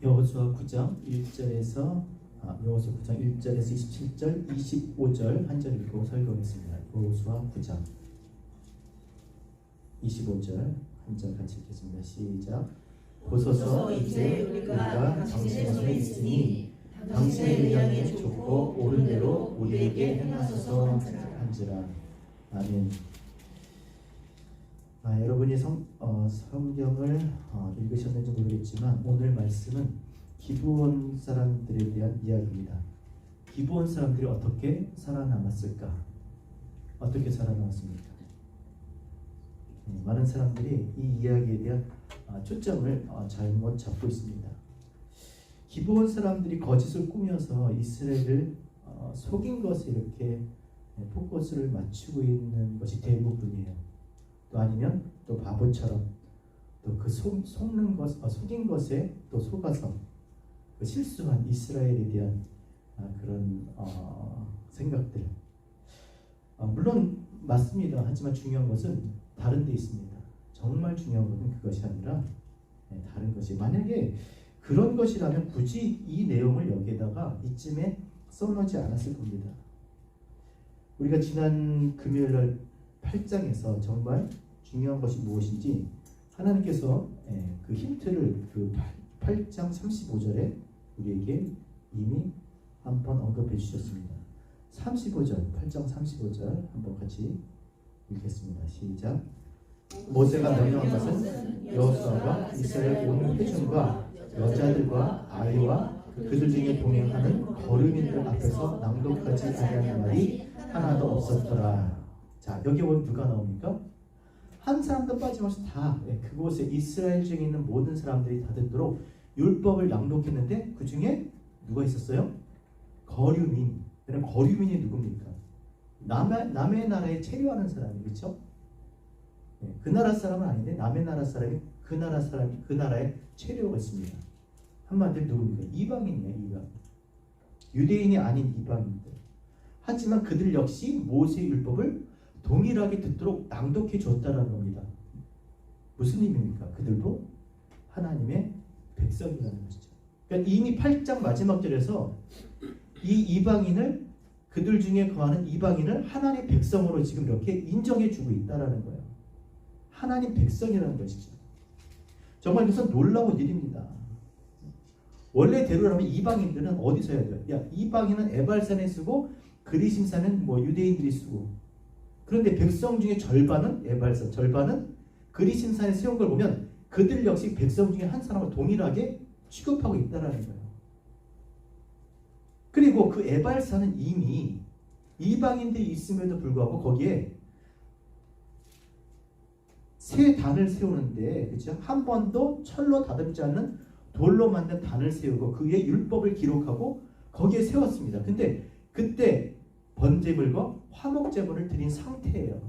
여호수아 9장 1절에서 여호수아 9장 1절에서 27절, 25절 한 절 읽고 설교하겠습니다. 여호수아 9장 25절 한 절 같이 읽겠습니다. 시작. 보소서 이제 우리가 당신의 손에 있으니 당신의 의향에 좋고 옳은 대로 우리에게 행하소서 한지라. 아멘. 여러분이 성경을 읽으셨는지 모르겠지만 오늘 말씀은 기브온 사람들에 대한 이야기입니다. 기브온 사람들이 어떻게 살아남았을까? 어떻게 살아남았습니까? 많은 사람들이 이 이야기에 대한 초점을 잘못 잡고 있습니다. 기브온 사람들이 거짓을 꾸며서 이스라엘을 속인 것에 이렇게 포커스를 맞추고 있는 것이 대부분이에요. 또 아니면 또 바보처럼 또 그 속는 것, 속인 것에 또 속아서 그 실수한 이스라엘에 대한 그런 생각들. 물론 맞습니다. 하지만 중요한 것은 다른 데 있습니다. 정말 중요한 것은 그것이 아니라 다른 것이. 만약에 그런 것이라면 굳이 이 내용을 여기에다가 이쯤에 써놓지 않았을 겁니다. 우리가 지난 금요일날 8장에서 정말 중요한 것이 무엇인지 하나님께서 그 힌트를 그 8장 35절에 우리에게 이미 한번 언급해 주셨습니다. 35절, 8장 35절 한번 같이 읽겠습니다. 시작. 모세가 명령한 것은 여호수아가 이스라엘 온 회중과 여자들과 아이와 그들 중에 동행하는 거류민들 앞에서 낭독하지 아니하는 말이 하나도 없었더라. 자, 여기 보면 누가 나옵니까? 한 사람도 빠짐없이 다 그곳에 이스라엘 중에 있는 모든 사람들이 다 듣도록 율법을 낭독했는데 그 중에 누가 있었어요? 거류민. 거류민이 누굽니까? 남의 나라에 체류하는 사람이, 그렇죠? 그 나라 사람은 아닌데 남의 나라 사람이 그 나라에 체류하고 있습니다. 한마디로 누굽니까? 이방인이에요. 이방. 유대인이 아닌 이방인들. 하지만 그들 역시 모세의 율법을 동일하게 듣도록 낭독해 줬다는 겁니다. 무슨 의미입니까? 그들도 하나님의 백성이라는 것이죠. 그러니까 이미 8장 마지막 절에서 이 이방인을, 그들 중에 거하는 이방인을 하나님의 백성으로 지금 이렇게 인정해 주고 있다는 거예요. 하나님 백성이라는 것이죠. 정말 이것은 놀라운 일입니다. 원래대로라면 이방인들은 어디서 해야 돼요? 야, 이방인은 에발산에 쓰고 그리심산은 유대인들이 쓰고, 그런데 백성 중에 절반은 에발산, 절반은 그리심산에 세운 걸 보면 그들 역시 백성 중에 한 사람을 동일하게 취급하고 있다는 거예요. 그리고 그 에발산은 이미 이방인들이 있음에도 불구하고 거기에 새 단을 세우는데, 그렇죠? 한 번도 철로 다듬지 않는 돌로 만든 단을 세우고 그 위에 율법을 기록하고 거기에 세웠습니다. 근데 그때 번제물과 화목제물을 드린 상태예요.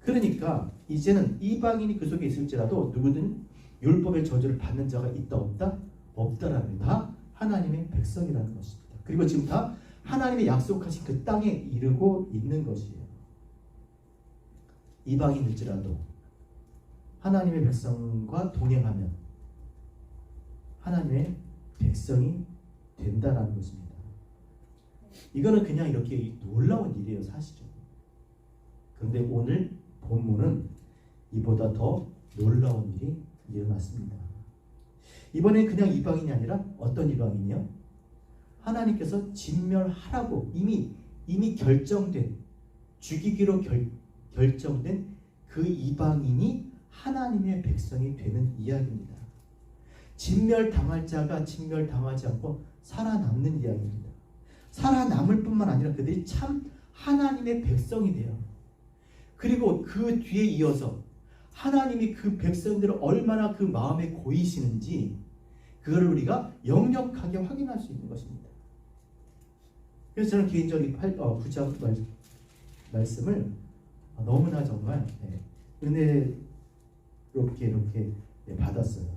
그러니까 이제는 이방인이 그 속에 있을지라도 누구든 율법의 저주를 받는 자가 있다 없다? 없다라는, 다 하나님의 백성이라는 것입니다. 그리고 지금 다 하나님의 약속하신 그 땅에 이르고 있는 것이에요. 이방인일지라도 하나님의 백성과 동행하면 하나님의 백성이 된다라는 것입니다. 이거는 그냥 이렇게 놀라운 일이에요, 사실은. 그런데 오늘 본문은 이보다 더 놀라운 일이 일어났습니다. 이번에 그냥 이방인이 아니라 어떤 이방인이요? 하나님께서 진멸하라고 이미 결정된, 죽이기로 결정된 그 이방인이 하나님의 백성이 되는 이야기입니다. 진멸당할 자가 진멸당하지 않고 살아남는 이야기입니다. 살아남을 뿐만 아니라 그들이 참 하나님의 백성이 돼요. 그리고 그 뒤에 이어서 하나님이 그 백성들을 얼마나 그 마음에 고이시는지 그걸 우리가 역력하게 확인할 수 있는 것입니다. 그래서 저는 개인적으로 9장 말씀을 너무나 정말 은혜롭게 이렇게 받았어요.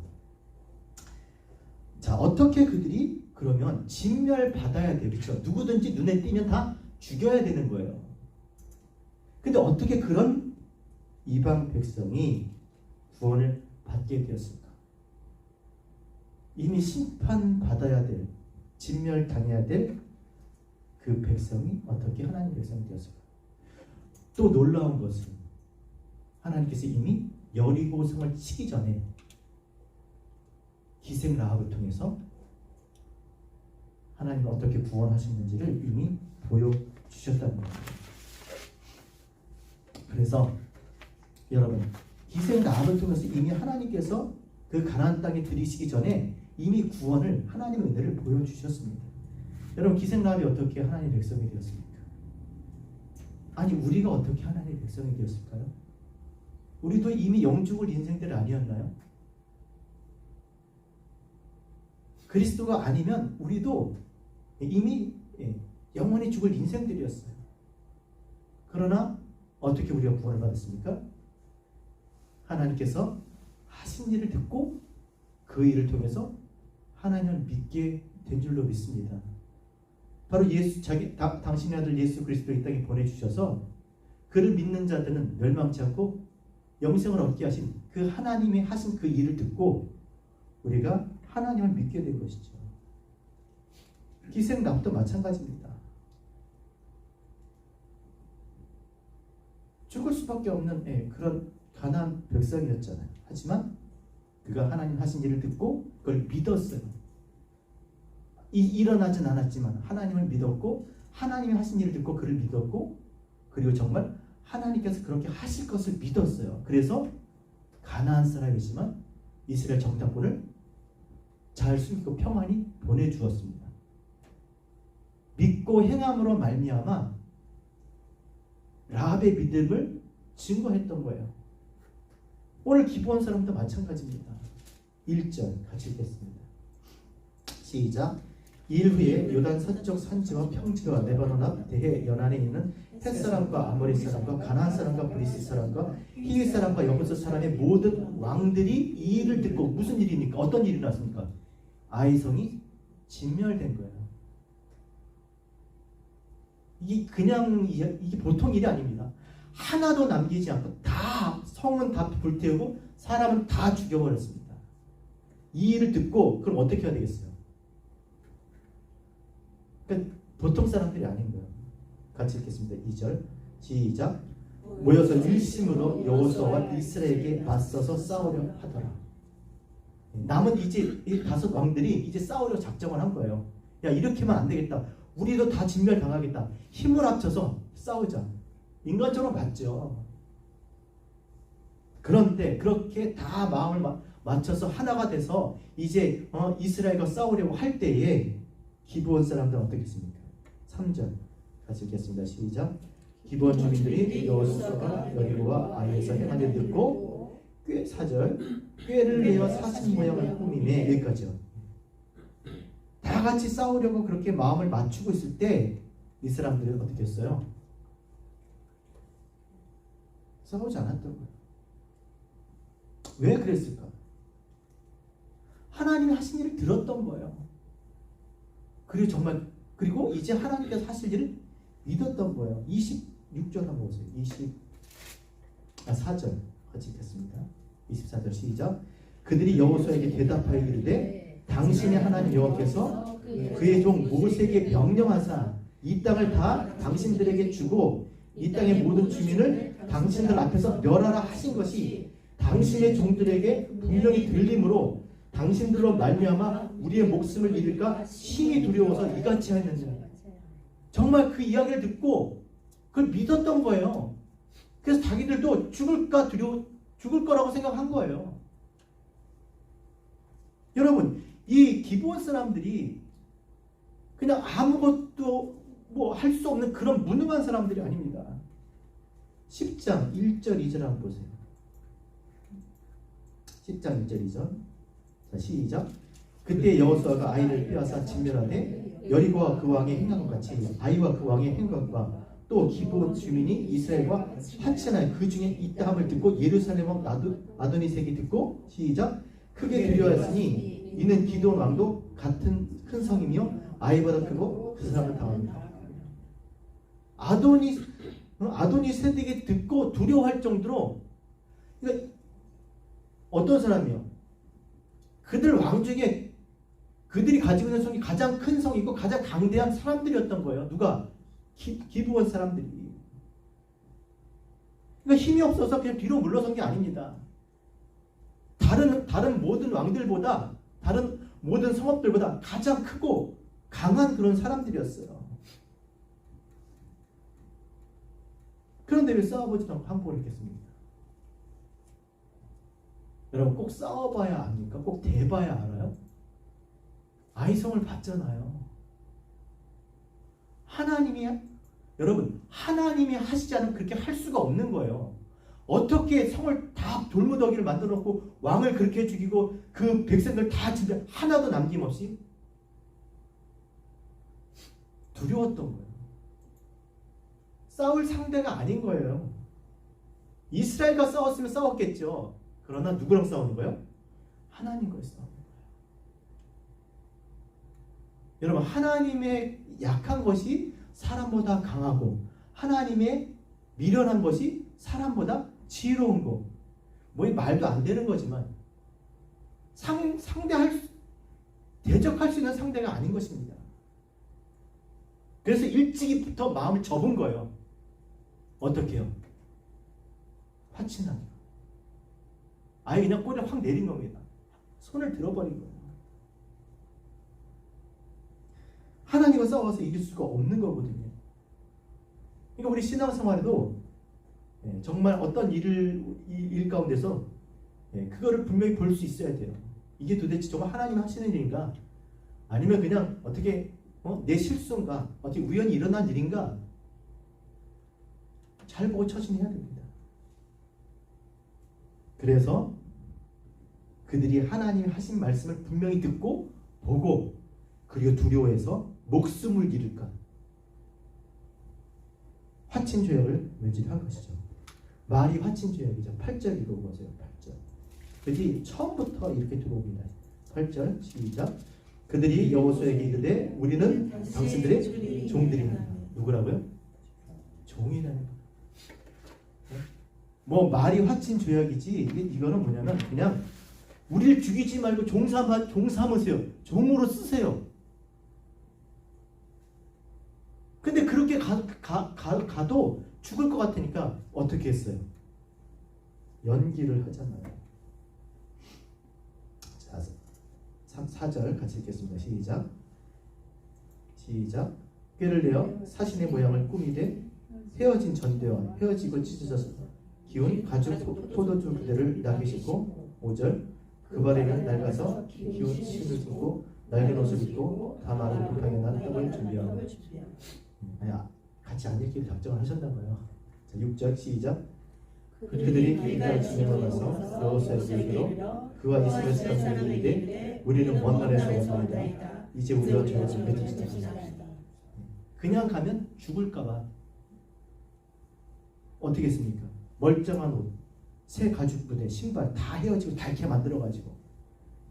자, 어떻게 그들이 그러면 진멸받아야 돼요. 그렇죠? 누구든지 눈에 띄면 다 죽여야 되는 거예요. 근데 어떻게 그런 이방 백성이 구원을 받게 되었을까? 이미 심판받아야 될, 진멸당해야 될 그 백성이 어떻게 하나님의 백성이 되었을까? 또 놀라운 것은 하나님께서 이미 여리고성을 치기 전에 기생 라합을 통해서 하나님은 어떻게 구원하셨는지를 이미 보여주셨다는 겁니다. 그래서 여러분, 기생 라합을 통해서 이미 하나님께서 그 가나안 땅에 들이시기 전에 이미 구원을, 하나님의 은혜를 보여주셨습니다. 여러분, 기생 라합이 어떻게 하나님의 백성이 되었습니까? 아니, 우리가 어떻게 하나님의 백성이 되었을까요? 우리도 이미 영죽을 인생들 아니었나요? 그리스도가 아니면 우리도 이미 영원히 죽을 인생들이었어요. 그러나 어떻게 우리가 구원을 받았습니까? 하나님께서 하신 일을 듣고 그 일을 통해서 하나님을 믿게 된 줄로 믿습니다. 바로 당신의 아들 예수 그리스도를 이 땅에 보내주셔서 그를 믿는 자들은 멸망치 않고 영생을 얻게 하신 그 하나님이 하신 그 일을 듣고 우리가 하나님을 믿게 된 것이죠. 기생 라합도 마찬가지입니다. 죽을 수밖에 없는 그런 가나안 백성이었잖아요. 하지만 그가 하나님 하신 일을 듣고 그걸 믿었어요. 일어나진 않았지만 하나님을 믿었고, 하나님이 하신 일을 듣고 그를 믿었고, 그리고 정말 하나님께서 그렇게 하실 것을 믿었어요. 그래서 가나안 사람이지만 이스라엘 정탐꾼을 잘 숨기고 평안히 보내주었습니다. 믿고 행함으로 말미암아 라합의 믿음을 증거했던 거예요. 오늘 기부한 사람도 마찬가지입니다. 1절 같이 읽겠습니다. 시작. 일 후에 요단 서쪽 산지와 평지와 레바논 앞 대해 연안에 있는 헷 사람과 아모리 사람과 가나안 사람과 브리스 사람과 히윗 사람과 여부스 사람의 모든 왕들이 이 일을 듣고, 무슨 일입니까? 어떤 일이 났습니까? 아이성이 진멸된 거예요. 이게 보통 일이 아닙니다. 하나도 남기지 않고 다, 성은 다 불태우고 사람은 다 죽여버렸습니다. 이 일을 듣고 그럼 어떻게 해야 되겠어요? 그러니까 보통 사람들이 아닌 거예요. 같이 읽겠습니다. 2절 시작. 모여서 일심으로 여호수아와 이스라엘에게 맞서서 싸우려 하더라. 남은 이제 이 5 왕들이 이제 싸우려 작정을 한 거예요. 야, 이렇게만 안 되겠다. 우리도 다 진멸 당하겠다. 힘을 합쳐서 싸우자. 인간적으로 맞죠. 그런데 그렇게 다 마음을 맞춰서 하나가 돼서 이제 이스라엘과 싸우려고 할 때에 기브온 사람들은 어떻게 했습니까? 3절 같이 읽겠습니다. 시작. 기브온 주민들이 여호수아가 여리고와 아이에서 행한 일을 듣고 4절 꾀를 내어 사신 모양을 꾸미네. 여기까지요. 다 같이 싸우려고 그렇게 마음을 맞추고 있을 때 이 사람들은 어떻게 했어요? 싸우지 않았던 거예요. 왜 그랬을까? 하나님이 하신 일을 들었던 거예요. 그리고 이제 하나님께서 하실 일을 믿었던 거예요. 26절 한번 보세요. 4절 같이 읽겠습니다. 24절 시작. 그들이 여호수아에게 대답하여 이르되 당신의 하나님 여호와께서 그의 종 모세에게 명령하사 이 땅을 다 당신들에게 주고 이 땅의 모든 주민을 당신들 앞에서 멸하라 하신 것이 당신의 종들에게 분명히 들림으로 당신들로 말미암아 우리의 목숨을 잃을까 심히 두려워서 이같이 하였느니라. 정말 그 이야기를 듣고 그걸 믿었던 거예요. 그래서 자기들도 죽을 거라고 생각한 거예요. 여러분, 이 기브온 사람들이 그냥 아무것도 할 수 없는 그런 무능한 사람들이 아닙니다. 10장 1절 2절 한번 보세요. 10장 1절 2절 자, 시작. 그때 여호수아가 아이를 빼앗아 진멸하되 여리고와 그 왕의 행각과 같이 아이와 그 왕의 행각과 또 기브온 주민이 이스라엘과 화친하여 그 중에 있다 함을 듣고 예루살렘 왕 아도니색이 듣고 시작. 크게 두려워하였으니 이는 기드온 왕도 같은 큰 성이며 아이보다 크고 그 사람을 당합니다. 아도니세덱이 듣고 두려워할 정도로, 그러니까 어떤 사람이요? 그들 왕 중에 그들이 가지고 있는 성이 가장 큰 성이고 가장 강대한 사람들이었던 거예요. 누가? 기브온 사람들이. 그러니까 힘이 없어서 그냥 뒤로 물러선 게 아닙니다. 다른 모든 왕들보다, 다른 모든 성읍들보다 가장 크고 강한 그런 사람들이었어요. 그런데 왜 싸워보지 않고 항복을 했겠습니까? 여러분, 꼭 싸워봐야 압니까? 꼭 대봐야 알아요? 아이성을 봤잖아요. 여러분, 하나님이 하시지 않으면 그렇게 할 수가 없는 거예요. 어떻게 성을 다 돌무더기를 만들어 놓고 왕을 그렇게 죽이고 그 백성들 다 진짜 하나도 남김없이? 두려웠던 거예요. 싸울 상대가 아닌 거예요. 이스라엘과 싸웠으면 싸웠겠죠. 그러나 누구랑 싸우는 거예요? 하나님과 싸우는 거예요. 여러분, 하나님의 약한 것이 사람보다 강하고 하나님의 미련한 것이 사람보다 지혜로운 거. 뭐 말도 안 되는 거지만 대적할 수 있는 상대가 아닌 것입니다. 그래서 일찍이부터 마음을 접은 거예요. 어떻게 해요? 화친하게. 아예 그냥 꼬리를 확 내린 겁니다. 손을 들어버린 거예요. 하나님과 싸워서 이길 수가 없는 거거든요. 그러니까 우리 신앙생활에도 정말 어떤 일 가운데서 그거를 분명히 볼 수 있어야 돼요. 이게 도대체 정말 하나님 하시는 일인가? 아니면 그냥 어떻게 내 실수인가? 어떻게 우연히 일어난 일인가? 잘 보고 처신해야 됩니다. 그래서 그들이 하나님이 하신 말씀을 분명히 듣고 보고 그리고 두려워해서 목숨을 잃을까? 화친죄악을 외질한 것이죠. 말이 화친죄악이죠. 8절 읽어보세요. 8절. 그들이 처음부터 이렇게 들어옵니다. 8절 시작. 그들이 여호수아에게 이르되 우리는 당신들의 종들이니라. 누구라고요? 종이라는 거. 뭐 말이 화친죄악이지 이거는 뭐냐면 그냥 우리를 죽이지 말고 종 삼으세요. 종으로 쓰세요. 근데 그렇게 가도 죽을 것 같으니까 어떻게 했어요? 연기를 하잖아요. 자, 4절 같이 읽겠습니다. 시작. 꾀를 내어 사신의 모양을 꾸미되 헤어진 전대와 헤어지고 찢어져서 기운 가죽 포도주 그대를 나게 신고 5절 그 발에는 낡아서 기운 신을 신고 낡은 옷을 입고 다마를 곰팡이 난 떡을 준비하고 같이 안 읽기를 작정을 하셨나 봐요. 자, 6절 시작. 그들이 길갈 진영을 가서 여호수아에게 이르러 그와 이스라엘 사람들이 이르되 우리는 먼 나라에서 왔나이다. 이제 우리와 저것을 맺읍시다. 그냥 가면 죽을까봐 어떻게 했습니까? 멀쩡한 옷, 새 가죽 부대, 신발 다 헤어지고 다 이렇게 만들어가지고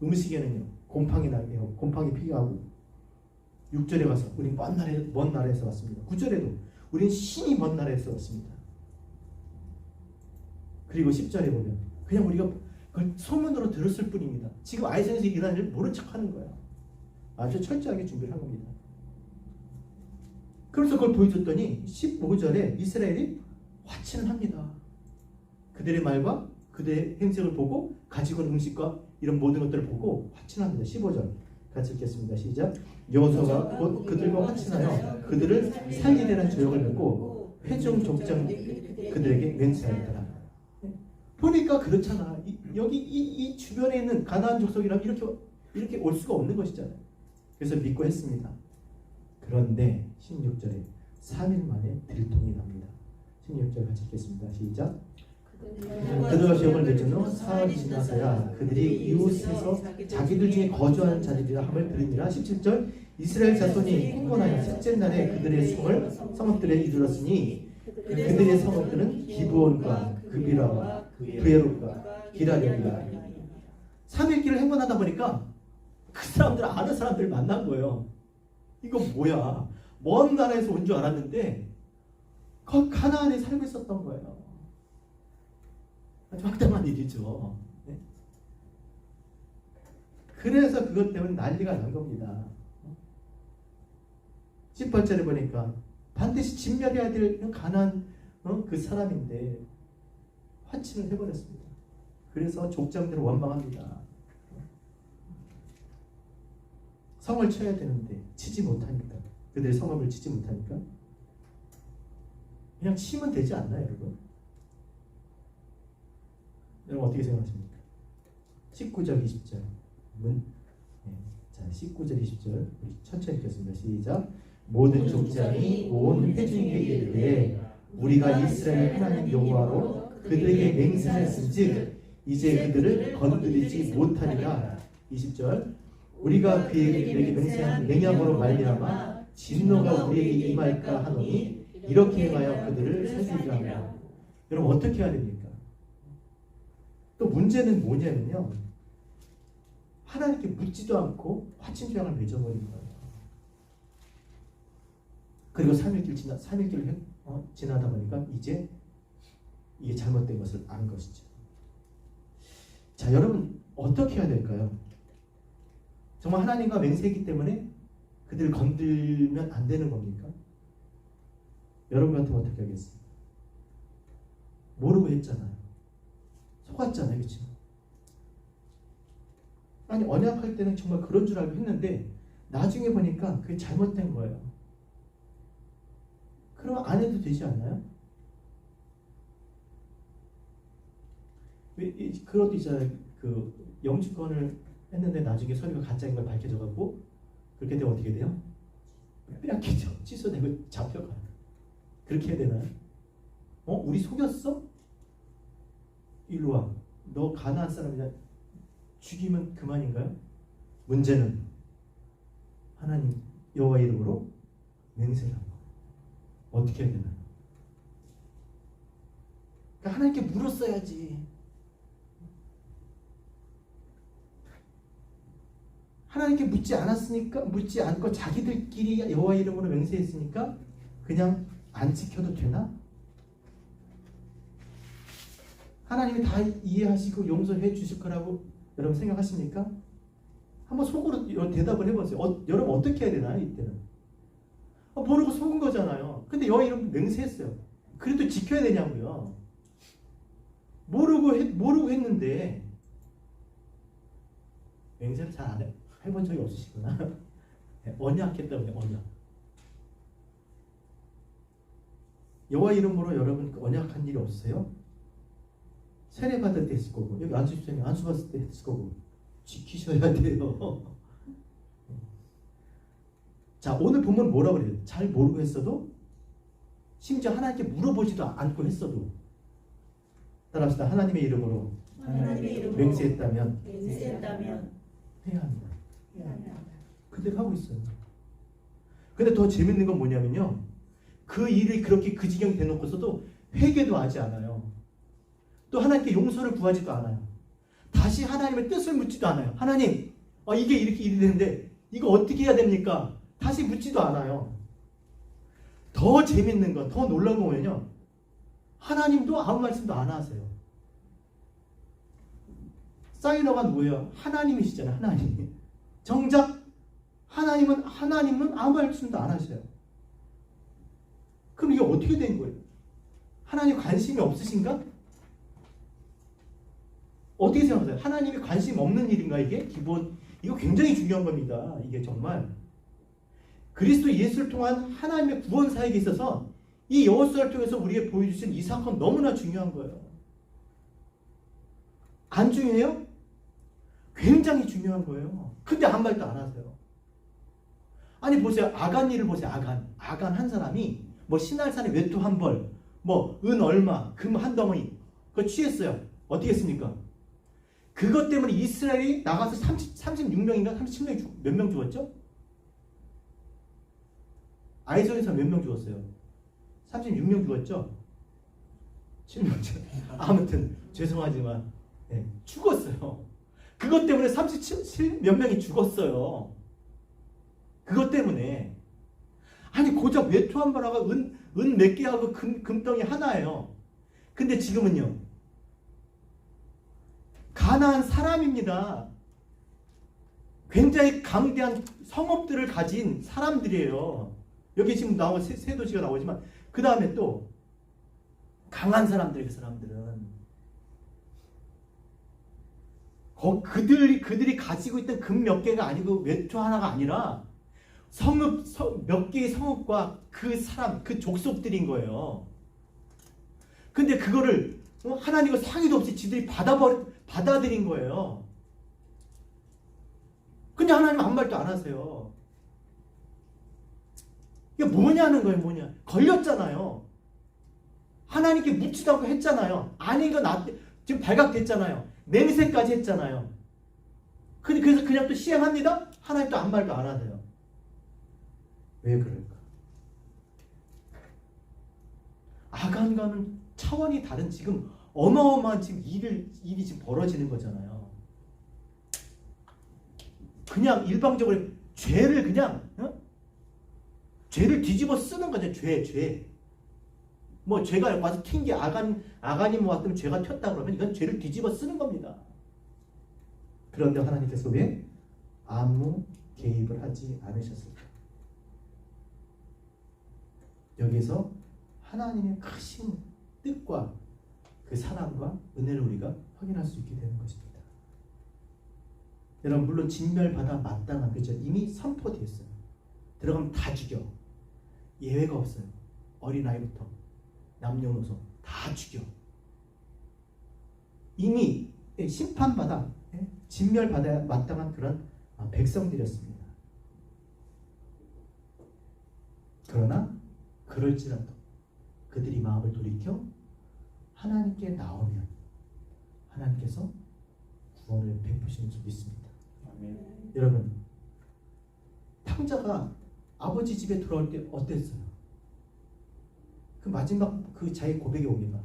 음식에는요 곰팡이 나게 하고 곰팡이 피게 하고 6절에 가서 우린 먼 나라에서 왔습니다. 9절에도 우린 신이 먼 나라에서 왔습니다. 그리고 10절에 보면 그냥 우리가 그걸 소문으로 들었을 뿐입니다. 지금 아이성에서 일어난 일을 모른 척하는 거예요. 아주 철저하게 준비를 한 겁니다. 그래서 그걸 보여줬더니 15절에 이스라엘이 화친을 합니다. 그들의 말과 그들의 행색을 보고 가지고 온 음식과 이런 모든 것들을 보고 화친합니다. 15절 같이 읽겠습니다. 시작. 여호수아가 곧 그들과 화친하여 그들을 살게 되는 조약을 맺고 회중 족장 그들에게 맹세하였더라. 보니까 그렇잖아. 여기 이 주변에 있는 가나안 족속이라면 이렇게 올 수가 없는 것이잖아요. 그래서 믿고 했습니다. 그런데 16절에 3일 만에 들통이 납니다. 16절 같이 읽겠습니다. 시작. 그들과 계약을 맺은 후 사흘이 지나서야 그들이 이웃에서 자기들 중에 거주하는 자들이라 함을 들으니라. 17절 이스라엘 자손이 흥분하여 셋째 날에 그들의 성읍들에 이르렀으니 그들의 성읍들은 기브온과 그비라와 브에롯과 기라렴이라. 3일 길을 행군하다 보니까 그 사람들 아는 사람들 만난 거예요. 이거 뭐야? 먼 나라에서 온 줄 알았는데 그 가나안에 살고 있었던 거예요. 아주 황당한 일이죠. 네? 그래서 그것 때문에 난리가 난 겁니다. 10번째를 보니까 반드시 진멸해야 될 가난한 그 사람인데 화친을 해버렸습니다. 그래서 족장들을 원망합니다. 성을 쳐야 되는데 치지 못하니까, 그들의 성읍을 치지 못하니까 그냥 치면 되지 않나요, 여러분? 여러분 어떻게 생각하십니까? 19절 20절 자, 19절 20절 우리 천천히 읽겠습니다. 시작. 모든 족장이 온 회중에게 이르되 우리가 이스라엘 하나님 여호와로 그들에게 맹세하였은즉 이제 그들을 건드리지 못하리라. 20절. 우리가 그에게 맹세한 맹약으로 말미암아 진노가 우리에게 임할까 하노니 이렇게 행하여 그들을 살리려 하며. 여러분 어떻게 해야 됩니까? 또 문제는 뭐냐면요, 하나님께 묻지도 않고 화친죄악을 맺어버린 거예요. 그리고 3일길 지나다 보니까 이제 이게 잘못된 것을 안 것이죠. 자, 여러분 어떻게 해야 될까요? 정말 하나님과 맹세했기 때문에 그들을 건들면 안 되는 겁니까? 여러분 같으면 어떻게 하겠습니까? 모르고 했잖아요. 속았잖아요. 그렇죠? 아니 언약할 때는 정말 그런 줄 알고 했는데 나중에 보니까 그게 잘못된 거예요. 그럼 안 해도 되지 않나요? 그것도 있잖아요. 그 영주권을 했는데 나중에 서류가 가짜인 걸 밝혀져갖고 그렇게 되면 어떻게 돼요? 빼앗기죠. 취소되고 잡혀가요. 그렇게 해야 되나요? 우리 속였어? 일로 와. 너 가나안 사람이냐? 죽이면 그만인가요? 문제는 하나님 여호와 이름으로 맹세를 하고 어떻게 해야 되나요? 그러니까 하나님께 물었어야지. 하나님께 묻지 않고 자기들끼리 여호와 이름으로 맹세했으니까 그냥 안 지켜도 되나? 하나님이 다 이해하시고 용서해 주실 거라고 여러분 생각하십니까? 한번 속으로 대답을 해보세요. 여러분 어떻게 해야 되나요? 이때는 모르고 속은 거잖아요. 근데 여호와 이름 맹세했어요. 그래도 지켜야 되냐고요. 모르고 했는데 맹세를 잘 안 해본 적이 없으시구나. 언약했다고요. 언약. 여호와 이름으로 여러분 언약한 일이 없으세요? 세례 받을 때 했을 거고, 여기 안수집사님 안수 받을 때 했을 거고, 지키셔야 돼요. 자, 오늘 보면 뭐라고 그래요? 잘 모르고 했어도, 심지어 하나님께 물어보지도 않고 했어도, 따라합시다. 하나님의 이름으로 맹세했다면 해야 합니다. 그대로 하고 있어요. 근데 더 재밌는 건 뭐냐면요, 그 일이 그렇게 그 지경이 되놓고서도 회개도 하지 않아요. 또 하나님께 용서를 구하지도 않아요. 다시 하나님의 뜻을 묻지도 않아요. 하나님, 이게 이렇게 일이 되는데 이거 어떻게 해야 됩니까? 다시 묻지도 않아요. 더 재밌는 건, 더 놀라운 건 뭐냐면요, 하나님도 아무 말씀도 안 하세요. 사이너가 뭐예요? 하나님이시잖아요. 하나님. 정작 하나님은 아무 말씀도 안 하셔요. 그럼 이게 어떻게 된 거예요? 하나님 관심이 없으신가? 어떻게 생각하세요? 하나님이 관심 없는 일인가 이게? 이거 굉장히 중요한 겁니다. 이게 정말 그리스도 예수를 통한 하나님의 구원 사역에 있어서 이 여호수아를 통해서 우리에게 보여주신 이 사건 너무나 중요한 거예요. 안 중요해요? 굉장히 중요한 거예요. 근데 아무 말도 안 하세요. 아니 보세요. 아간 일을 보세요. 아간 한 사람이 뭐 신할산에 외투 한 벌, 뭐 은 얼마, 금 한 덩어리 그거 취했어요. 어떻게 했습니까? 그것 때문에 이스라엘이 나가서 36명인가 37명이 몇 명 죽었죠? 아이성에서 몇 명 죽었어요? 36명 죽었죠? 7명째. 아무튼 죄송하지만 죽었어요. 그것 때문에 37 몇 명이 죽었어요. 그것 때문에. 아니 고작 외투 한 벌하고 은 몇 개하고 금덩이 하나예요. 근데 지금은요, 가난한 사람입니다. 굉장히 강대한 성읍들을 가진 사람들이에요. 여기 지금 나온 세 도시가 나오지만 그 다음에 또 강한 사람들의 그 사람들은 그들이 가지고 있던 금 몇 개가 아니고 몇 조 하나가 아니라 몇 개의 성읍과 그 사람, 그 족속들인 거예요. 근데 그거를 하나님과 상의도 없이 지들이 받아들인 거예요. 근데 하나님 아무 말도 안 하세요. 이게 뭐냐는 거예요, 뭐냐. 걸렸잖아요. 하나님께 묻지도 않고 했잖아요. 아닌 건 지금 발각됐잖아요. 맹세까지 했잖아요. 그래서 그냥 또 시행합니다? 하나님도 아무 말도 안 하세요. 왜 그럴까? 아간과는 차원이 다른 지금 어마어마한 지금 일이 지금 벌어지는 거잖아요. 그냥 일방적으로 죄를 그냥 죄를 뒤집어 쓰는 거죠. 죄. 뭐 죄가 와서 튄 게 아간이 뭐 왔다면 죄가 튀었다 그러면 이건 죄를 뒤집어 쓰는 겁니다. 그런데 하나님께서 왜 아무 개입을 하지 않으셨을까? 여기서 하나님의 크신 뜻과 그 사랑과 은혜를 우리가 확인할 수 있게 되는 것입니다. 여러분 물론 진멸받아 마땅한 그죠? 이미 선포되었어요. 들어가면 다 죽여. 예외가 없어요. 어린아이부터 남녀노소 다 죽여. 이미 심판받아 진멸받아야 마땅한 그런 백성들이었습니다. 그러나 그럴지라도 그들이 마음을 돌이켜 하나님께 나오면 하나님께서 구원을 베푸시는 줄 믿습니다. 아멘. 여러분 탕자가 아버지 집에 돌아올 때 어땠어요? 그 마지막 그 자기 고백이 옵니다.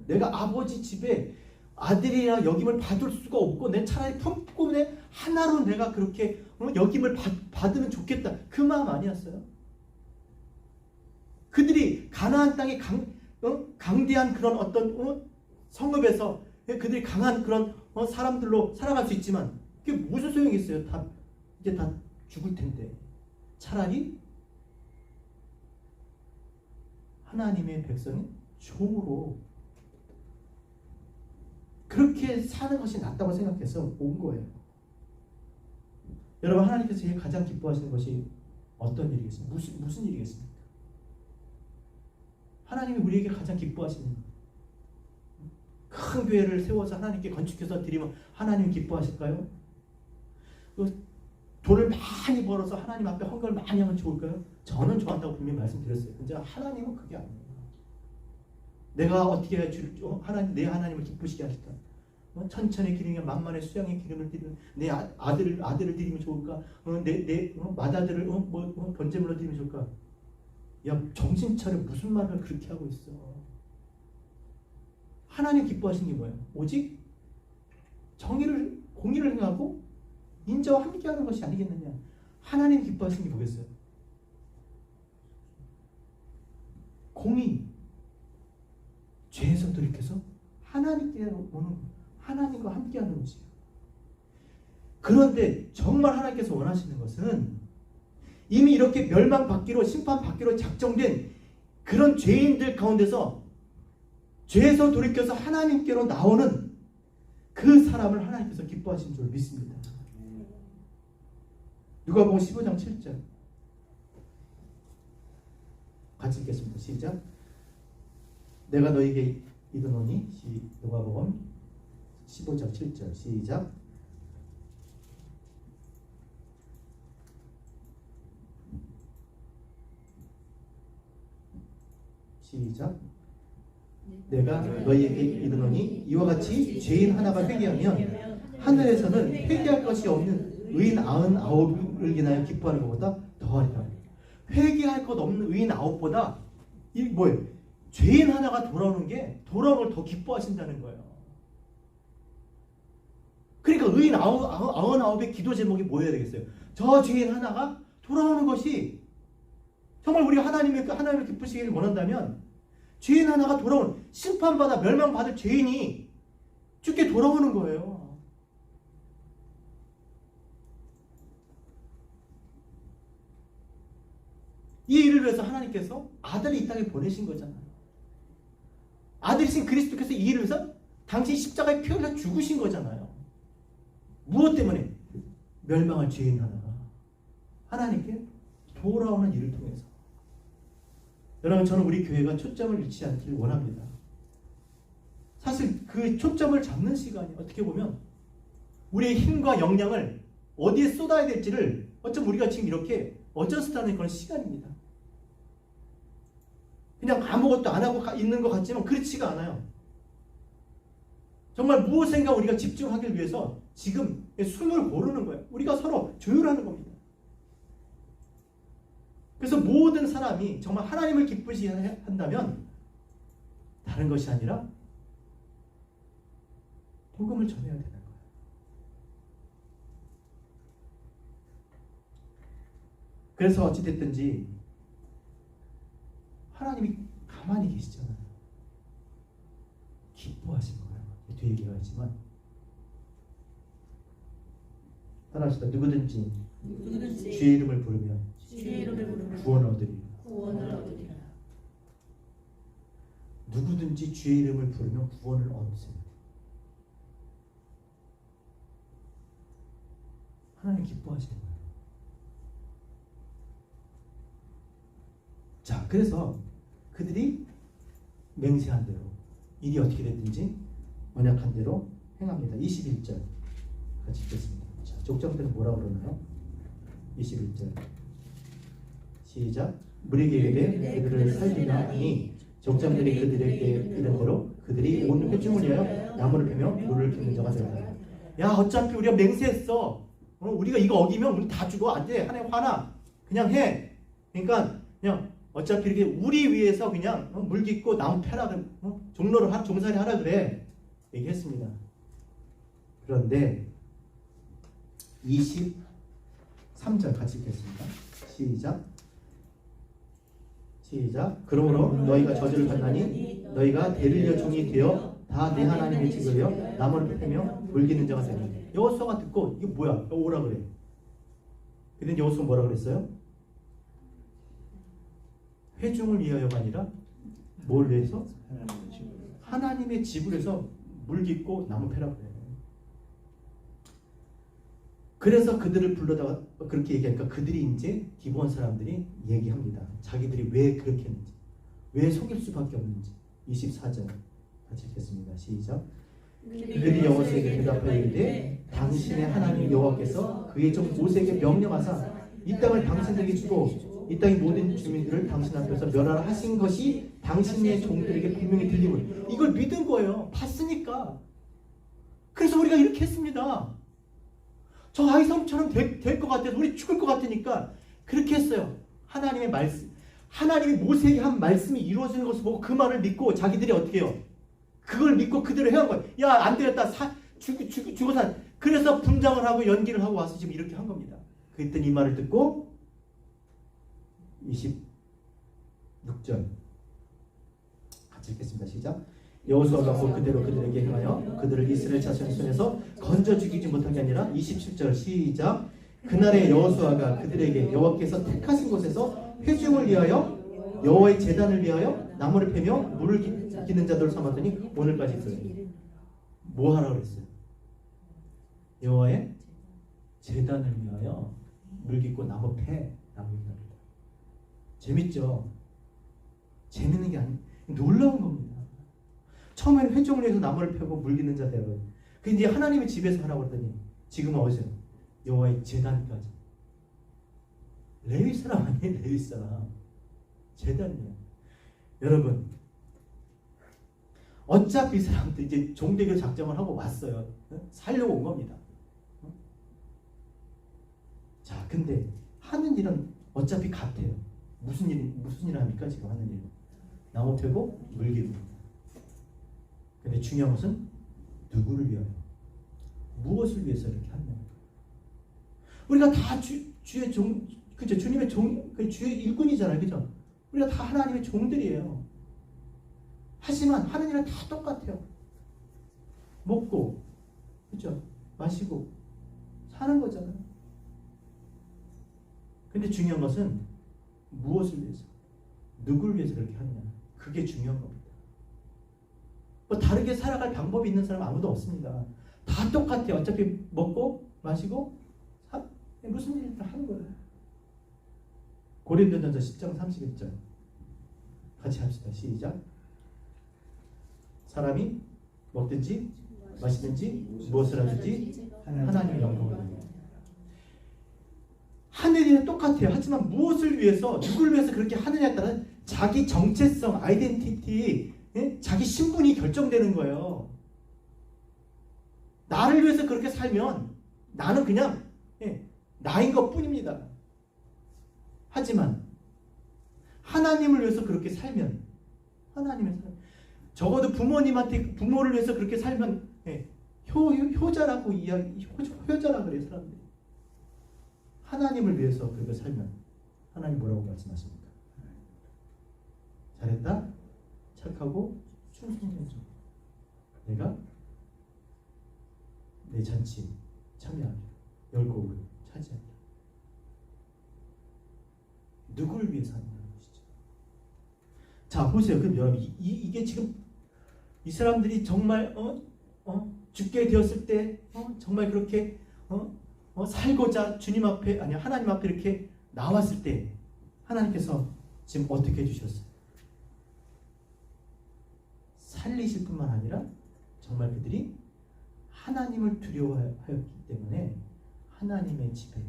내가 아버지 집에 아들이라 역임을 받을 수가 없고 내 차라리 품고 내 하나로 내가 그렇게 역임을 받으면 좋겠다. 그 마음 아니었어요? 그들이 가나안 땅에 강대한 그런 어떤 성읍에서 그들이 강한 그런 사람들로 살아갈 수 있지만 그게 무슨 소용이 있어요? 이제 다 죽을 텐데 차라리 하나님의 백성이 종으로 그렇게 사는 것이 낫다고 생각해서 온 거예요. 여러분 하나님께서 제일 가장 기뻐하시는 것이 어떤 일이겠습니까? 무슨 일이겠습니까? 하나님이 우리에게 가장 기뻐하시는 큰 교회를 세워서 하나님께 건축해서 드리면 하나님이 기뻐하실까요? 돈을 많이 벌어서 하나님 앞에 헌금을 많이 하면 좋을까요? 저는 좋아한다고 분명히 말씀드렸어요. 근데 하나님은 그게 아니에요. 내가 어떻게 해야 내 하나님을 기쁘시게 하실까? 천천의 기름이나 만만의 수양의 기름을 드리면 내 아들을 드리면 좋을까? 내 맏아들을 번제물로 드리면 좋을까? 야 정신 차려. 무슨 말을 그렇게 하고 있어? 하나님 기뻐하시는 게 뭐예요? 오직 공의를 행하고 인자와 함께하는 것이 아니겠느냐? 하나님 기뻐하시는 게 뭐겠어요? 공의, 죄에서 돌이켜서 하나님께 오는 하나님과 함께하는 것이에요. 그런데 정말 하나님께서 원하시는 것은 이미 이렇게 멸망받기로 심판받기로 작정된 그런 죄인들 가운데서 죄에서 돌이켜서 하나님께로 나오는 그 사람을 하나님께서 기뻐하시는 줄 믿습니다. 누가복음 15장 7절 같이 읽겠습니다. 시작. 내가 너에게 이르노니 누가복음 15장 7절 시작. 시작. 내가 너희에게 이르노니 이와 같이 죄인 하나가 회개하면 하늘에서는 회개할 것이 없는 의인 99을 인하여 기뻐하는 것보다 더하리라. 회개할 것 없는 의인 9보다 이 뭐예요? 죄인 하나가 돌아오는 걸 더 기뻐하신다는 거예요. 그러니까 의인 99의 기도 제목이 뭐여야 되겠어요? 저 죄인 하나가 돌아오는 것이 정말 우리가 하나님을 기쁘시기를 원한다면 죄인 하나가 돌아오는 심판받아 멸망받을 죄인이 주께 돌아오는 거예요. 이를 위해서 하나님께서 아들을 이 땅에 보내신 거잖아요. 아들이신 그리스도께서 이 일을 위해서 당신 십자가에 피 흘려 죽으신 거잖아요. 무엇 때문에? 멸망할 죄인 하나가 하나님께 돌아오는 일을 통해서. 여러분, 저는 우리 교회가 초점을 잃지 않기를 원합니다. 사실 그 초점을 잡는 시간이 어떻게 보면 우리의 힘과 역량을 어디에 쏟아야 될지를 어쩜 우리가 지금 이렇게 어저스트하는 그런 시간입니다. 그냥 아무것도 안 하고 있는 것 같지만 그렇지가 않아요. 정말 무엇인가 우리가 집중하기 위해서 지금 숨을 고르는 거예요. 우리가 서로 조율하는 겁니다. 그래서 모든 사람이 정말 하나님을 기쁘시게 한다면 다른 것이 아니라 복음을 전해야 되는 거예요. 그래서 어찌됐든지 하나님이 가만히 계시잖아요. 기뻐하신 거예요. 뒤에 얘기가 있지만 따라하시다. 누구든지 주의 이름을 부르면 구원을 얻으리라. 누구든지 주의 이름을 부르면 구원을 얻으세요. 하나님 기뻐하시는 거예요. 자, 그래서 그들이 맹세한 대로 일이 어떻게 됐든지 언약한 대로 행합니다. 21절 같이 읽겠습니다. 자, 족장들은 뭐라고 그러나요? 21절 시작. 무리에게 이르되 그들을 살리라 하니 족장들이 그들에게 이른 대로 그들이 온 회중을 위하여 나무를 패며 물을 켜는 자가 되었다. 야, 어차피 우리가 맹세했어. 우리가 이거 어기면 우리 다 죽어. 안 돼. 하나님 화나. 그냥 해. 그러니까 그냥 어차피 이렇게 우리 위해서 그냥 물 깃고 나무 패라 그래. 종로를 종살이 하라 그래. 얘기했습니다. 그런데 23절 같이 읽겠습니다. 시작. 그러므로 너희가 저주를 받나니 너희가 대를 이어 종이 되어 다 내 하나님의 집을 위하여 나무를 패며 물기는 자가 되니. 여호수아가 듣고 이게 뭐야? 오라 그래. 근데 여호수아 뭐라 그랬어요? 회중을 위하여가 아니라 뭘 위해서? 하나님의 집을 해서 물 깃고 나무 패라고 그래요. 그래서 그들을 불러다가 그렇게 얘기하니까 그들이 이제 기브온 사람들이 얘기합니다. 자기들이 왜 그렇게 했는지, 왜 속일 수밖에 없는지. 24절 같이 읽겠습니다. 시작. 그들이 여호수아에게 대답하여 이르되 당신의 하나님 여호와께서 그의 종 모세에게 명령하사 이 땅을 당신에게 주고 이 땅의 모든 주민들을 당신 앞에서 멸하라 하신 것이 당신의 종들에게 분명히 들림을. 이걸 믿은 거예요. 봤으니까. 그래서 우리가 이렇게 했습니다. 저 아이성처럼 될 것 같아서 우리 죽을 것 같으니까 그렇게 했어요. 하나님의 말씀, 하나님이 모세에게 한 말씀이 이루어지는 것을 보고 그 말을 믿고 자기들이 어떻게 해요? 그걸 믿고 그대로 해온 거예요. 야, 안 되겠다. 죽어서. 그래서 분장을 하고 연기를 하고 와서 지금 이렇게 한 겁니다. 그랬더니 이 말을 듣고 26절 같이 읽겠습니다. 시작. 여호수아가 곧 그대로 그들에게 행하여 그들을 이스라엘 자손의 손에서 건져 죽이지 못한 게 아니라 27절 시작. 그날에 여호수아가 그들에게 여호와께서 택하신 곳에서 회중을 위하여 여호와의 제단을 위하여 나무를 패며 물을 기는 자들을 삼았더니 오늘까지 있어요. 뭐 하라고 그랬어요? 여호와의 제단을 위하여 물 깃고 나무 패. 재밌죠? 재밌는 게 아니에요. 놀라운 겁니다. 처음에는 회중을 위해서 나무를 펴고 물 깃는 자 되어요. 그 이제 하나님의 집에서 하라고 그랬더니 지금은 어디서? 여호와의 제단까지. 레위 사람 아니에요? 레위 사람. 제단이에요. 여러분, 어차피 이 사람들 이제 종대교 작정을 하고 왔어요. 살려고 온 겁니다. 자, 근데 하는 일은 어차피 같아요. 무슨 일 합니까? 지금 하는 일은 나무 펴고 물 기는. 근데 중요한 것은 누구를 위하여, 무엇을 위해서 이렇게 하느냐. 우리가 다 주의 종, 그죠? 주님의 종, 주의 일꾼이잖아요, 그죠? 우리가 다 하나님의 종들이에요. 하지만 하는 일은 다 똑같아요. 먹고, 그죠? 마시고 사는 거잖아요. 근데 중요한 것은 무엇을 위해서? 누구를 위해서 그렇게 하느냐. 그게 중요한 겁니다. 뭐 다르게 살아갈 방법이 있는 사람 아무도 없습니다. 다 똑같아요. 어차피 먹고 마시고 무슨 일을 다 하는 거예요. 고린도전서 10장 31절 같이 합시다. 시작. 사람이 먹든지 마시든지 무엇을 하든지 하나님의 영광을 위하여. 하늘이랑 똑같아요. 하지만 무엇을 위해서 누구를 위해서 그렇게 하느냐에 따라 자기 정체성, 아이덴티티, 자기 신분이 결정되는 거예요. 나를 위해서 그렇게 살면 나는 그냥 나인 것 뿐입니다. 하지만 하나님을 위해서 그렇게 살면 하나님의 삶, 적어도 부모를 위해서 그렇게 살면 효자라고 효자라 그래요. 사람들이 하나님을 위해서 그렇게 살면 하나님 뭐라고 말씀하십니까? 잘했다, 착하고 충성해줘. 내가 내 잔치 참여하게 열곡을 차지하게. 누구를 위해서 하는 것이죠? 자, 보세요. 그럼 여러분 이게 지금 이 사람들이 정말 죽게 되었을 때 정말 그렇게 살고자 주님 앞에, 아니 하나님 앞에 이렇게 나왔을 때 하나님께서 지금 어떻게 해주셨어요? 살리실 뿐만 아니라 정말 그들이 하나님을 두려워하였기 때문에 하나님의 집에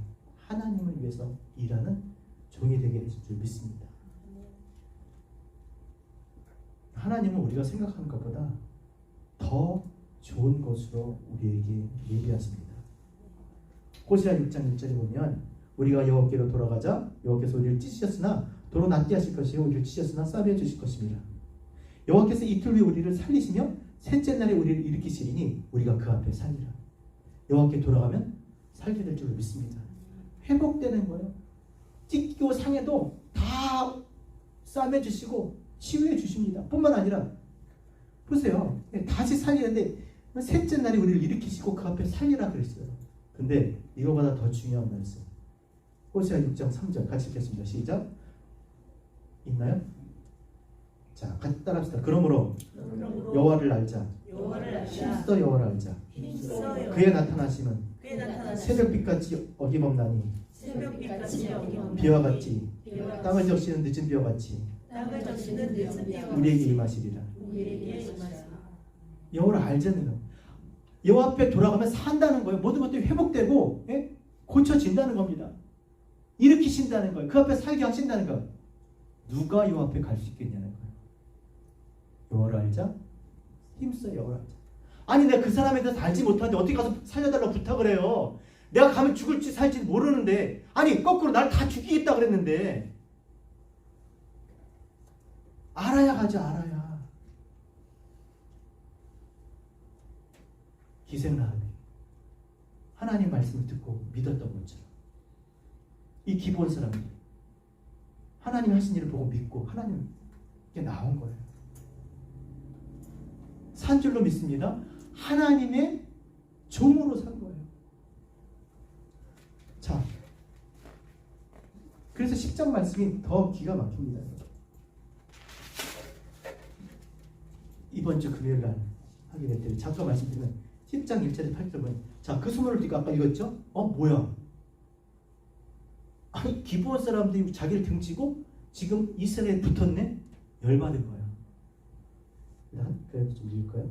하나님을 위해서 일하는 종이 되게 해줄 줄 믿습니다. 하나님은 우리가 생각하는 것보다 더 좋은 것으로 우리에게 예비하십니다. 호세아 6장 1절에 보면 우리가 여호와께로 돌아가자 여호와께서 우리를 찢으셨으나 도로 낫게 하실 것이요 우리를 찢으셨으나 싸매어 주실 것입니다. 여호와께서 이틀 후에 우리를 살리시며 셋째 날에 우리를 일으키시리니 우리가 그 앞에 살리라. 여호와께 돌아가면 살게 될 줄로 믿습니다. 회복되는 거예요. 찢기고 상해도 다 싸매 주시고 치유해 주십니다. 뿐만 아니라 보세요. 다시 살리는데 셋째 날에 우리를 일으키시고 그 앞에 살리라 그랬어요. 근데 이거보다 더 중요한 말씀. 호세아 6장 3절 같이 읽겠습니다. 시작. 있나요? 자, 같이 따라합시다. 그러므로 여호와를 알자. 힘써 여호와를 알자. 그의 나타나심은 새벽빛같이 어김없나니 비와 같이 땅을 적시는 늦은 비와 같이 우리에게 임하시리라. 여호와를 알자는 여호와 앞에 돌아가면 산다는 거예요. 모든 것들이 회복되고 고쳐진다는 겁니다. 일으키신다는 거예요. 그 앞에 살게 하신다는 거예요. 누가 여호와 앞에 갈 수 있겠냐는 거예요. 여호와를 알자. 힘써 여호와를 알자. 아니 내가 그 사람에 대해서 알지 못하는데 어떻게 가서 살려달라고 부탁을 해요. 내가 가면 죽을지 살지 모르는데, 아니 거꾸로 날 다 죽이겠다 그랬는데. 알아야 가죠. 알아야. 기생라합이 하나님 말씀을 듣고 믿었던 것처럼 이 기본 사람들이 하나님 하신 일을 보고 믿고 하나님께 나온 거예요. 산 줄로 믿습니다. 하나님의 종으로 산 거예요. 자, 그래서 10장 말씀이 더 기가 막힙니다. 이번 주 금요일 날 하게 될 때 잠깐 말씀드리면 10장 1절에 8절 보면, 자, 그 소문을 듣고 아까 읽었죠? 뭐야? 아니 기브온 사람들이 자기를 등지고 지금 이스라엘에 붙었네? 열받은 거예요. 그래도 좀 읽을까요?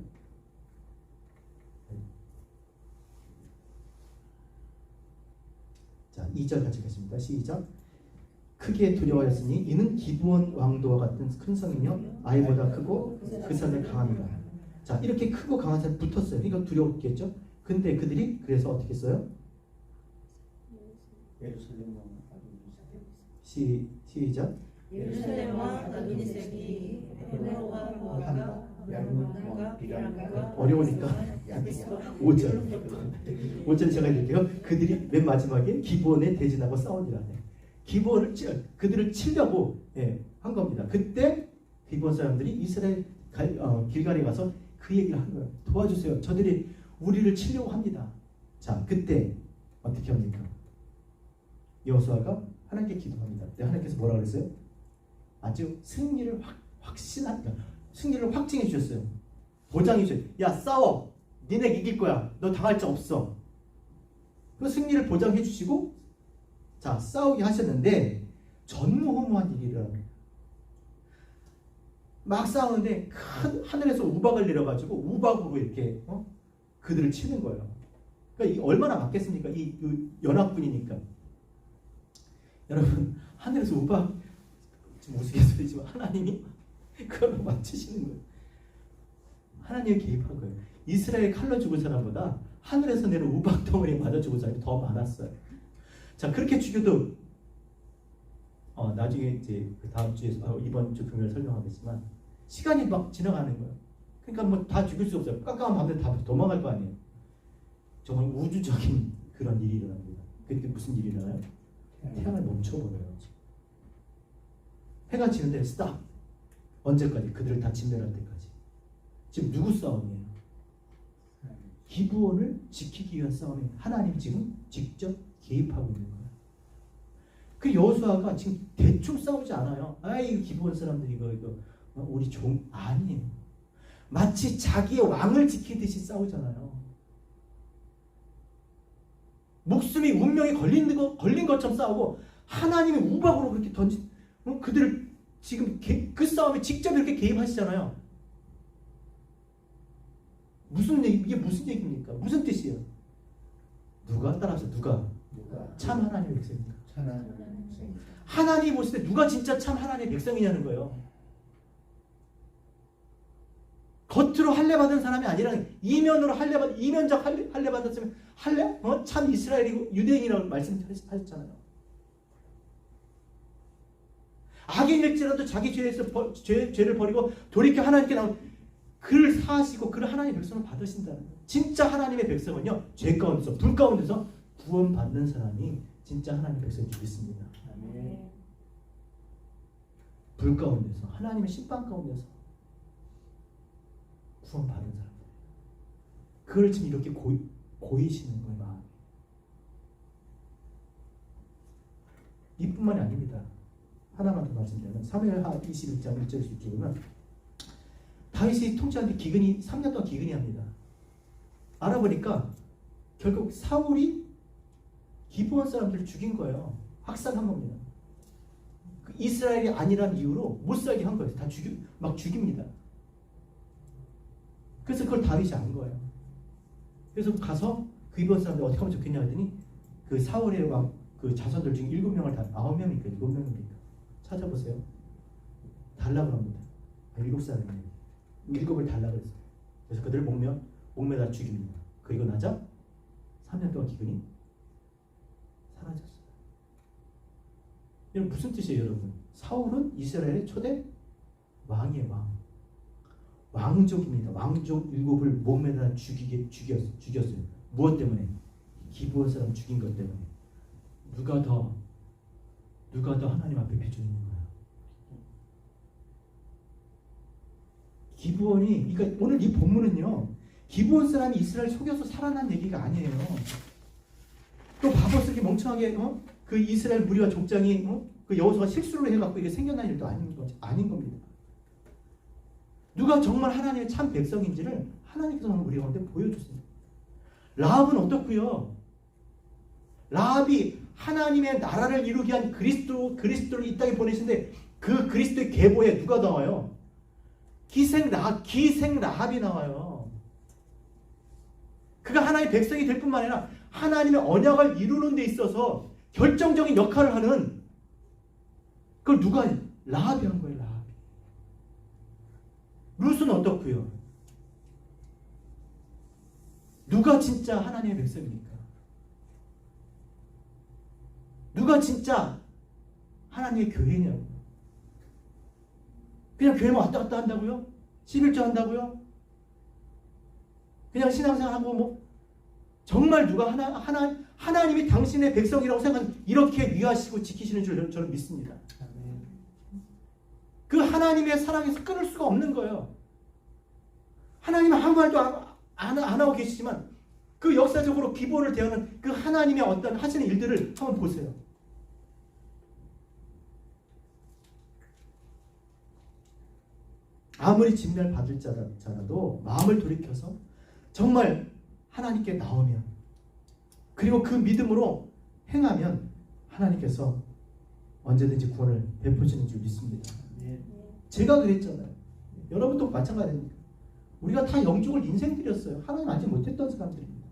자, 2절 같이 읽겠습니다. 시작. 크게 두려워하였으니 이는 기브온 왕도와 같은 큰 성이며 아이보다 크고 그 산에 강합니다. 자, 이렇게 크고 강한 산에 붙었어요. 이거 두려웠겠죠? 근데 그들이 그래서 어떻게 했어요? 시작. 예루살렘과 나그네색이 헤브론과 모압과 야군과 비람과 어려우니까 5절 제가 읽을게요. 그들이 맨 마지막에 기브온에 대진하고 싸우니라. 기브온을 그들을 치려고 한 겁니다. 그때 기브온 사람들이 이스라엘 길갈에 가서 그 얘기를 한 거예요. 도와주세요. 저들이 우리를 치려고 합니다. 자, 그때 어떻게 합니까? 여호수아가 하나님께 기도합니다. 하나님께서 뭐라 그랬어요? 아주 승리를 승리를 확증해 주셨어요. 보장해 주셨어요. 야, 싸워. 니네 이길 거야. 너 당할 자 없어. 그 승리를 보장해 주시고 자, 싸우게 하셨는데 전무후무한 일이 일어납니다. 막 싸우는데 큰 하늘에서 우박을 내려가지고 우박으로 이렇게 그들을 치는 거예요. 그러니까 이 얼마나 맞겠습니까? 이 연합군이니까. 여러분, 하늘에서 우박, 좀 우스갯소리지만 하나님이 그걸로 맞추시는 거예요. 하나님이 개입한 거예요. 이스라엘 칼로 죽은 사람보다 하늘에서 내는 우박 덩어리에 맞아 죽은 사람이 더 많았어요. 자, 그렇게 죽여도 나중에 이제 그 다음 주에서 이번 주 금요일 설명하겠지만 시간이 막 지나가는 거예요. 그러니까 뭐 다 죽일 수 없어요. 깜깜한 밤에 다 도망갈 거 아니에요. 정말 우주적인 그런 일이 일어납니다. 그때 무슨 일이 일어나요? 태양을 멈춰버려요. 해가 지는데 스탑. 언제까지? 그들을 다 진멸할 때까지. 지금 누구 싸움이에요? 기브온을 지키기 위한 싸움에 하나님 지금 직접 개입하고 있는 거예요. 그 여호수아가 지금 대충 싸우지 않아요. 이 기브온 사람들이 이거 우리 종 아니에요. 마치 자기의 왕을 지키듯이 싸우잖아요. 목숨이 운명이 걸린 것처럼 싸우고 하나님이 우박으로 그렇게 던진 그들을 지금 그 싸움에 직접 이렇게 개입하시잖아요. 이게 무슨 얘기입니까? 무슨 뜻이에요? 누가 따라서 누가 참 하나님의 백성입니까? 하나님이 보실 때 누가 진짜 참 하나님의 백성이냐는 거예요. 겉으로 할례 받은 사람이 아니라 이면으로 이면적 할례 받았으면 참 이스라엘이고 유대인이라고 말씀하셨잖아요. 악인일지라도 자기 죄를 버리고 돌이켜 하나님께 나온 그를 사하시고 그를 하나님의 백성을 받으신다는 거예요. 진짜 하나님의 백성은요, 죄 가운데서 불 가운데서 구원받는 사람이 진짜 하나님의 백성인 줄 믿습니다. 불 가운데서 하나님의 심판 가운데서 구원받은 사람들. 그걸 지금 이렇게 고이시는 거예요, 마음이. 이뿐만이 아닙니다. 하나만 더 말씀드리면 사무엘하 21장 1절 10절 보면 다윗이 통치하는데 3년 동안 기근이 합니다. 알아보니까 결국 사울이 기브온 사람들을 죽인 거예요. 학살한 겁니다. 그 이스라엘이 아니란 이유로 못 살게 한 거예요. 막 죽입니다. 그래서 그걸 다윗이 안 거예요. 그래서 가서 기브온 사람들 어떻게 하면 좋겠냐 하더니 그 사울의 그 자손들 중에 9명을 9명입니까? 7명입니까? 찾아보세요. 달라고 합니다. 7사람이에요. 7을 달라고 했어요. 그래서 그들을 목매다 죽입니다. 그리고 나자 3년 동안 기근이 사라졌어요. 이건 무슨 뜻이에요, 여러분? 사울은 이스라엘의 초대 왕이에요, 왕. 왕족입니다. 왕족 7을 목매다 죽였어요. 무엇 때문에? 기브온 사람 죽인 것 때문에. 누가 더 하나님 앞에 비추는 거야? 기브온이, 그러니까 오늘 이 본문은요, 기브온 사람이 이스라엘 속여서 살아난 얘기가 아니에요. 또 바보스럽게 멍청하게 그 이스라엘 무리와 족장이 그 여호수아가 실수를 해갖고 이게 생겨난 일도 아닌 겁니다. 누가 정말 하나님의 참 백성인지를 하나님께서 오늘 우리 가운데 보여줬습니다. 라합은 어떻고요? 라합이 하나님의 나라를 이루기 위한 그리스도를 이 땅에 보내신데 그 그리스도의 계보에 누가 나와요? 기생 라합이 나와요. 그가 하나님의 백성이 될 뿐만 아니라 하나님의 언약을 이루는 데 있어서 결정적인 역할을 하는 그걸 누가 라합이 한 거예요. 라합이. 룻은 어떻고요? 누가 진짜 하나님의 백성입니까? 누가 진짜 하나님의 교회냐고. 그냥 교회만 왔다 갔다 한다고요? 11조 한다고요? 그냥 신앙생활하고 정말 누가 하나님이 당신의 백성이라고 생각하면 이렇게 위하시고 지키시는 줄 저는 믿습니다. 그 하나님의 사랑에서 끊을 수가 없는 거예요. 하나님은 아무 말도 안 하고 계시지만 그 역사적으로 기본을 대하는 그 하나님의 어떤 하시는 일들을 한번 보세요. 아무리 진멸받을 자라도 마음을 돌이켜서 정말 하나님께 나오면, 그리고 그 믿음으로 행하면 하나님께서 언제든지 구원을 베푸시는 줄 믿습니다. 제가 그랬잖아요. 여러분도 마찬가지입니다. 우리가 다 영적을 인생들이었어요. 하나님 알지 못했던 사람들입니다.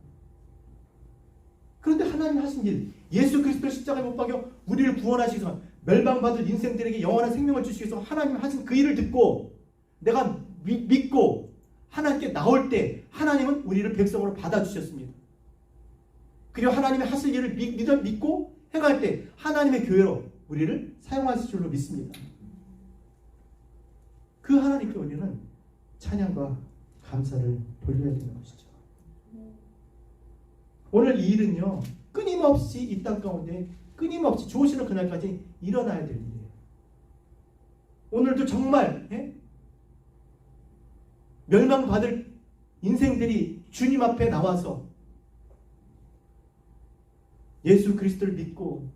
그런데 하나님 하신 일, 예수 그리스도를 십자가에 못 박여 우리를 구원하시기 위해서, 멸망받을 인생들에게 영원한 생명을 주시기 위해서 하나님 하신 그 일을 듣고 내가 믿고 하나님께 나올 때 하나님은 우리를 백성으로 받아주셨습니다. 그리고 하나님의 하실 일을 믿고 행할 때 하나님의 교회로 우리를 사용하실 줄로 믿습니다. 그 하나님께 우리는 찬양과 감사를 돌려야 되는 것이죠. 오늘 이 일은요, 끊임없이 이 땅 가운데 끊임없이 좋으시는 그날까지 일어나야 될 일이에요. 오늘도 정말 멸망받을 인생들이 주님 앞에 나와서 예수 그리스도를 믿고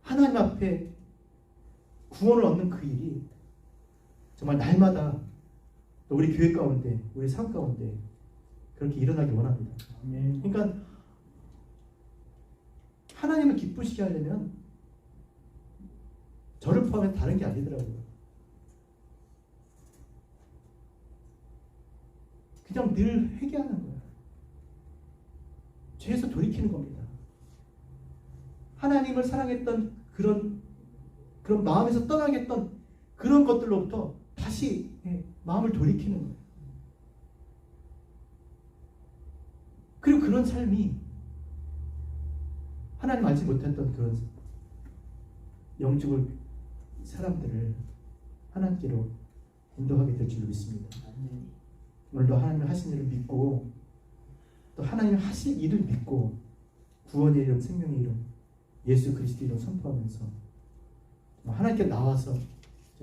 하나님 앞에 구원을 얻는 그 일이 정말 날마다 또 우리 교회 가운데, 우리 삶 가운데 그렇게 일어나기 원합니다. 그러니까 하나님을 기쁘시게 하려면 저를 포함해 다른 게 아니더라고요. 그냥 늘 회개하는 거예요. 죄에서 돌이키는 겁니다. 하나님을 사랑했던 그런 마음에서 떠나겠던 그런 것들로부터 다시 마음을 돌이키는 거예요. 그리고 그런 삶이 하나님 알지 못했던 그런 영적을 사람들을 하나님께로 인도하게 될 줄로 믿습니다. 오늘도 하나님 하신 일을 믿고 또 하나님 하실 일을 믿고 구원의 이름, 생명의 이름, 예수 그리스도 이름 선포하면서 하나님께 나와서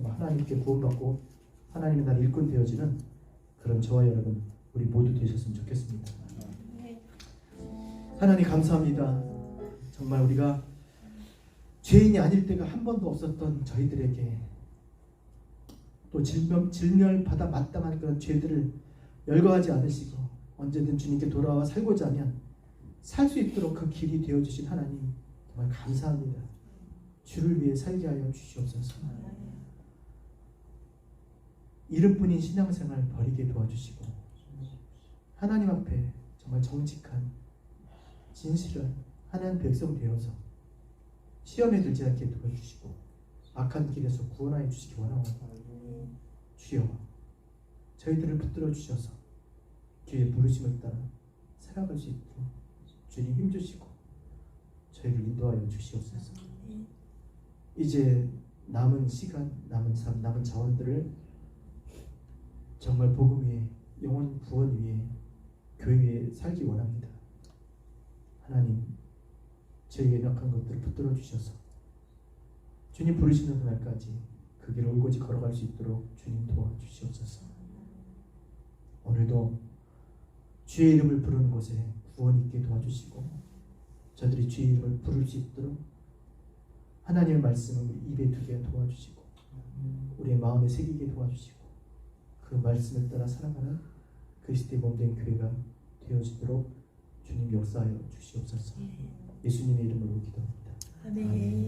하나님께 구원받고 하나님의 나라 일꾼 되어지는 그런 저와 여러분 우리 모두 되셨으면 좋겠습니다. 하나님 감사합니다. 정말 우리가 죄인이 아닐 때가 한 번도 없었던 저희들에게 또 질멸받아 마땅한 그런 죄들을 열거하지 않으시고 언제든 주님께 돌아와 살고자 하면 살 수 있도록 그 길이 되어주신 하나님 정말 감사합니다. 주를 위해 살게 하여 주시옵소서. 이름뿐인 신앙생활 버리게 도와주시고 하나님 앞에 정말 정직한 진실한 하나님 백성 되어서 시험에 들지 않게 도와주시고 악한 길에서 구원하여 주시기 원하옵니다. 주여 저희들을 붙들어 주셔서 주의 부르심을 따라 살아갈 수 있도록 주님 힘주시고 저희를 인도하여 주시옵소서. 이제 남은 시간, 남은 삶, 남은 자원들을 정말 복음 위에, 영혼 구원 위에, 교회 위에 살기 원합니다. 하나님 저희의 연약한 것들을 붙들어 주셔서 주님 부르시는 그날까지 그 길을 올곧이 걸어갈 수 있도록 주님 도와주시옵소서. 오늘도 주의 이름을 부르는 곳에 구원 있게 도와주시고 저들이 주의 이름을 부를 수 있도록 하나님의 말씀을 우리 입에 두게 도와주시고 우리의 마음에 새기게 도와주시고 그 말씀을 따라 살아가는 그리스도의 몸된 교회가 되어지도록 주님 역사하여 주시옵소서. 예수님의 이름으로 기도합니다. 아멘.